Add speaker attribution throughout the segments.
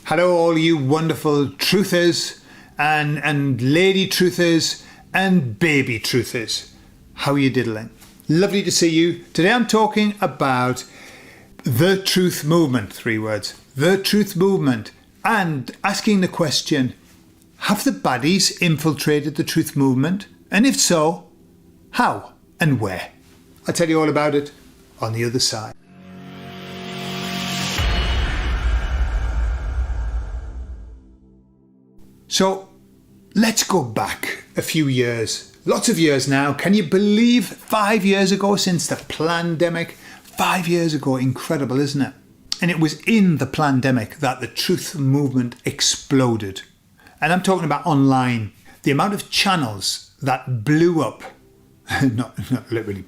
Speaker 1: Hello, all you wonderful truthers and lady truthers and baby truthers. How are you diddling? Lovely to see you. Today I'm talking about the truth movement, 3 words. The truth movement, and asking the question, have the baddies infiltrated the truth movement? And if so, how and where? I'll tell you all about it on the other side. So let's go back a few years, lots of years now. Can you believe 5 years ago since the pandemic? 5 years ago, incredible, isn't it? And it was in the pandemic that the truth movement exploded. And I'm talking about online. The amount of channels that blew up, not literally,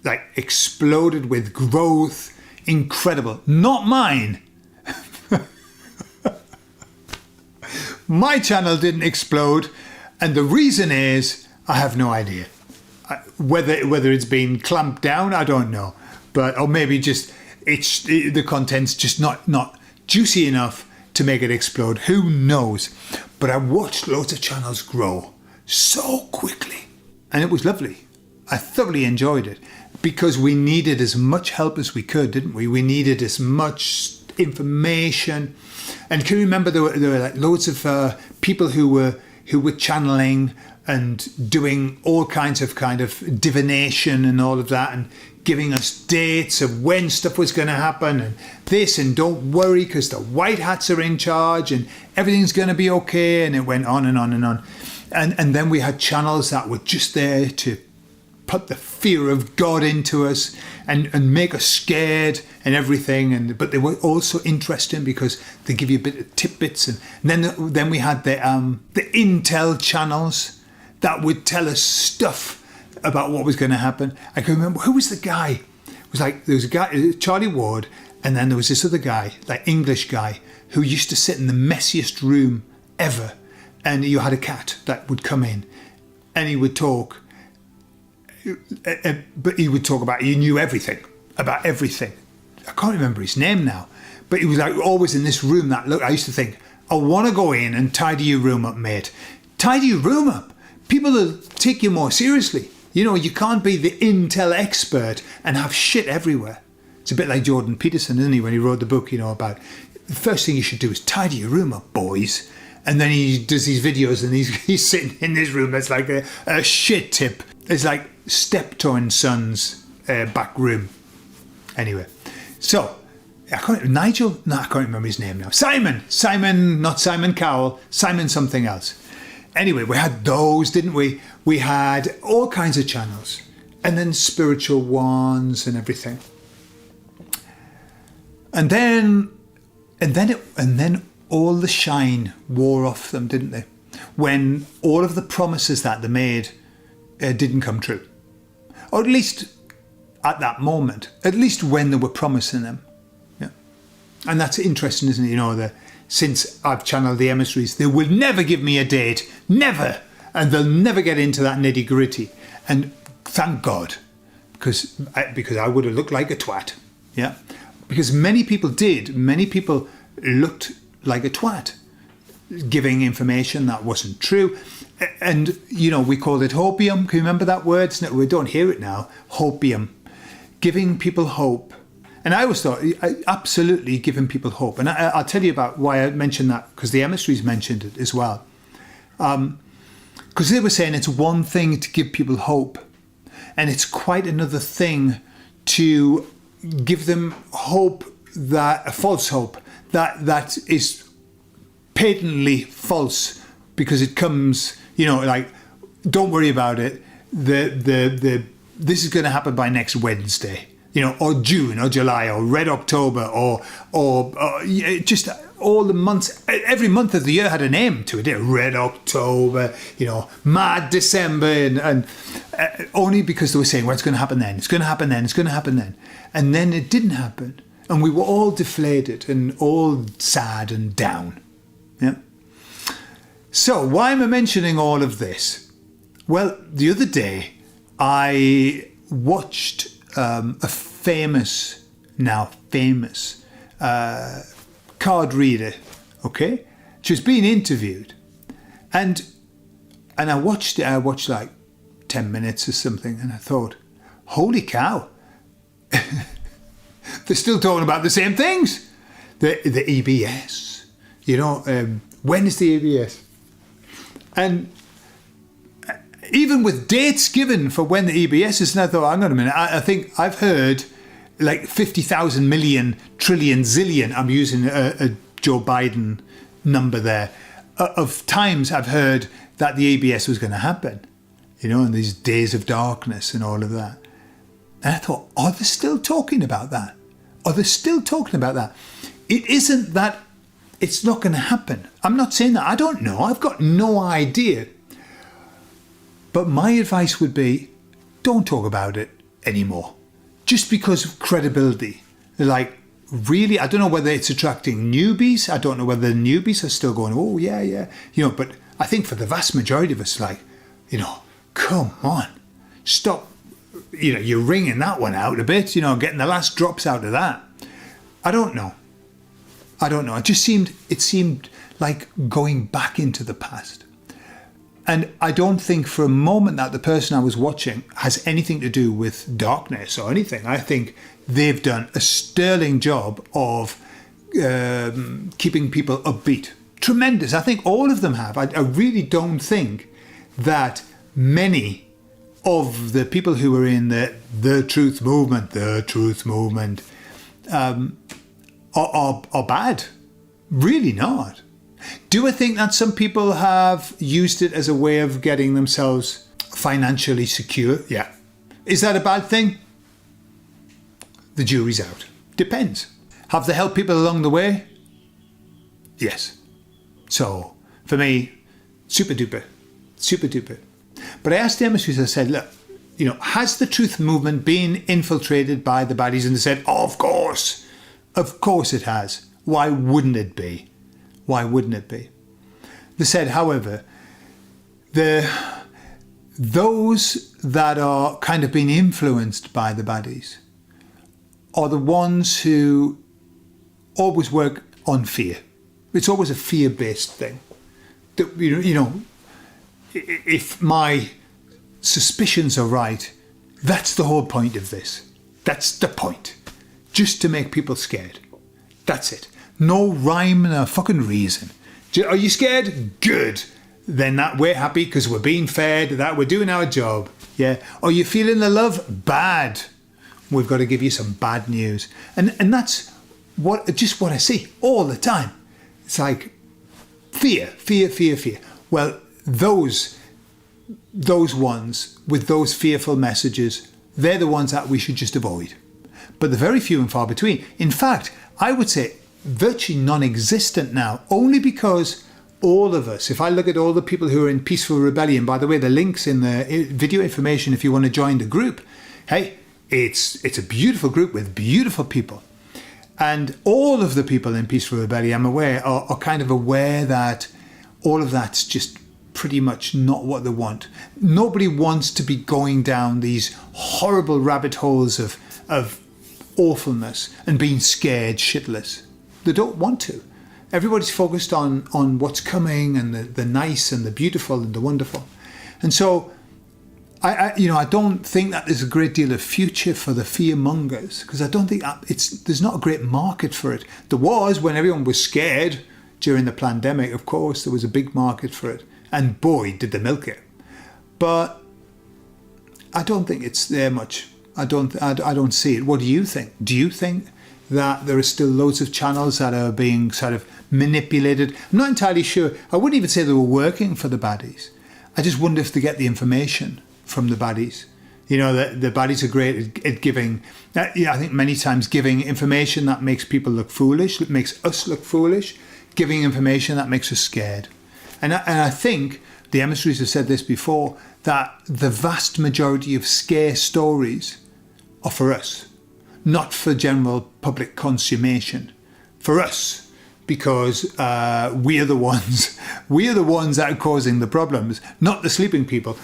Speaker 1: like exploded with growth, incredible. Not mine. My channel didn't explode, and the reason is I have no idea. Whether it's been clamped down, I don't know, or maybe just the content's just not juicy enough to make it explode. Who knows? But I watched loads of channels grow so quickly, and it was lovely. I thoroughly enjoyed it because we needed as much help as we could, didn't we? We needed as much information. And can you remember there were like loads of people who were channeling and doing all kinds of divination and all of that, and giving us dates of when stuff was going to happen and this, and don't worry because the white hats are in charge and everything's going to be okay. And it went on and on and on. And then we had channels that were just there to put the fear of God into us and make us scared and everything. But they were also interesting because they give you a bit of tidbits. And then we had the intel channels that would tell us stuff about what was going to happen. I can remember, who was the guy? It was like, there was a guy, Charlie Ward, and then there was this other guy, like English guy, who used to sit in the messiest room ever. And you had a cat that would come in and he would talk. But he would talk about, he knew everything, about everything. I can't remember his name now, but he was like always in this room that, look, I used to think, I want to go in and tidy your room up, mate. Tidy your room up. People will take you more seriously. You know, you can't be the intel expert and have shit everywhere. It's a bit like Jordan Peterson, isn't he, when he wrote the book, about the first thing you should do is tidy your room up, boys. And then he does these videos and he's sitting in this room that's like a shit tip. It's like Steptoe and Sons back room. Anyway, so Nigel? No, I can't remember his name now. Simon, not Simon Cowell. Simon something else. Anyway, we had those, didn't we? We had all kinds of channels, and then spiritual ones and everything. And then all the shine wore off them, didn't they? When all of the promises that they made didn't come true. Or at least at that moment, at least when they were promising them. Yeah. And that's interesting, isn't it? Since I've channeled the emissaries, they will never give me a date. Never. And they'll never get into that nitty gritty. And thank God, because I would have looked like a twat. Yeah. Because many people did. Many people looked like a twat, giving information that wasn't true. And, we called it hopium. Can you remember that word? We don't hear it now. Hopium. Giving people hope. And I always thought, absolutely giving people hope. And I'll tell you about why I mentioned that, because the emissaries mentioned it as well. Because they were saying it's one thing to give people hope, and it's quite another thing to give them hope, a false hope, that is patently false, because it comes, like, don't worry about it. This is going to happen by next Wednesday, or June or July or Red October or just all the months. Every month of the year had a name to it. Red October, Mad December, and only because they were saying, well, it's going to happen then. It's going to happen then. It's going to happen then. And then it didn't happen. And we were all deflated and all sad and down. Yeah. So why am I mentioning all of this? Well, the other day I watched a famous card reader Okay? She was being interviewed. And I watched it. I watched like 10 minutes or something. And I thought, holy cow. They're still talking about the same things. The EBS. You know, when is the EBS? And even with dates given for when the EBS is, and I thought, hang on a minute, I think I've heard like 50,000 million, trillion, zillion, I'm using a Joe Biden number there, of times I've heard that the EBS was going to happen, you know, in these days of darkness and all of that. And I thought, are they still talking about that? Are they still talking about that? It isn't that it's not going to happen. I'm not saying that. I don't know. I've got no idea. But my advice would be, don't talk about it anymore. Just because of credibility. Like, really, I don't know whether it's attracting newbies. I don't know whether the newbies are still going, oh, yeah. You know, but I think for the vast majority of us, like, you know, come on. Stop. You know, you're wringing that one out a bit, you know, getting the last drops out of that. I don't know. It seemed like going back into the past. And I don't think for a moment that the person I was watching has anything to do with darkness or anything. I think they've done a sterling job of keeping people upbeat. Tremendous. I think all of them have. I really don't think that many of the people who were in the truth movement, are bad. Really not. Do I think that some people have used it as a way of getting themselves financially secure? Yeah. Is that a bad thing? The jury's out. Depends. Have they helped people along the way? Yes. So, for me, super duper. But I asked the emissaries, I said, look, you know, has the truth movement been infiltrated by the baddies? And they said, oh, of course. Of course it has. Why wouldn't it be? They said, however, those that are kind of being influenced by the baddies are the ones who always work on fear. It's always a fear-based thing. You know, if my suspicions are right, that's the whole point of this. That's the point. Just to make people scared. That's it. No rhyme or fucking reason. Are you scared? Good. Then that we're happy because we're being fed, that we're doing our job. Yeah. Are you feeling the love? Bad. We've got to give you some bad news. And that's what I see all the time. It's like fear. Well, those ones with those fearful messages, they're the ones that we should just avoid. But they're very few and far between. In fact, I would say virtually non-existent now, only because all of us, if I look at all the people who are in Peaceful Rebellion, by the way, the link's in the video information if you want to join the group. Hey, it's a beautiful group with beautiful people. And all of the people in Peaceful Rebellion, I'm aware, are kind of aware that all of that's just pretty much not what they want. Nobody wants to be going down these horrible rabbit holes of awfulness and being scared shitless. They don't want to. Everybody's focused on what's coming and the nice and the beautiful and the wonderful. And so I don't think that there's a great deal of future for the fear mongers, because I don't think there's not a great market for it. There was when everyone was scared during the pandemic, of course, there was a big market for it. And boy, did they milk it. But I don't think it's there much. I don't see it. What do you think? Do you think that there are still loads of channels that are being sort of manipulated? I'm not entirely sure. I wouldn't even say they were working for the baddies. I just wonder if they get the information from the baddies. You know, the baddies are great at giving, I think many times giving information that makes people look foolish, that makes us look foolish, giving information that makes us scared. And I think the emissaries have said this before, that the vast majority of scare stories are for us, not for general public consummation. For us, because we are the ones that are causing the problems, not the sleeping people.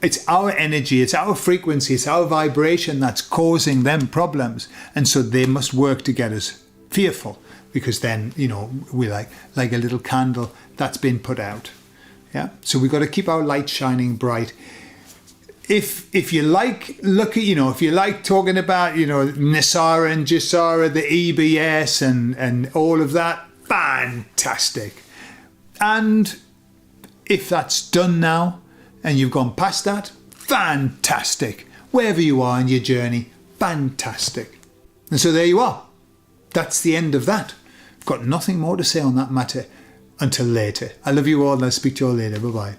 Speaker 1: It's our energy, it's our frequency, it's our vibration that's causing them problems. And so they must work to get us fearful. because then, you know, we like a little candle that's been put out. Yeah. So we've got to keep our light shining bright. If you like, you know, if you like talking about, you know, NESARA and GESARA, the EBS and all of that, fantastic. And if that's done now and you've gone past that, fantastic. Wherever you are in your journey, fantastic. And so there you are. That's the end of that. Got nothing more to say on that matter until later. I love you all and I'll speak to you all later. Bye-bye.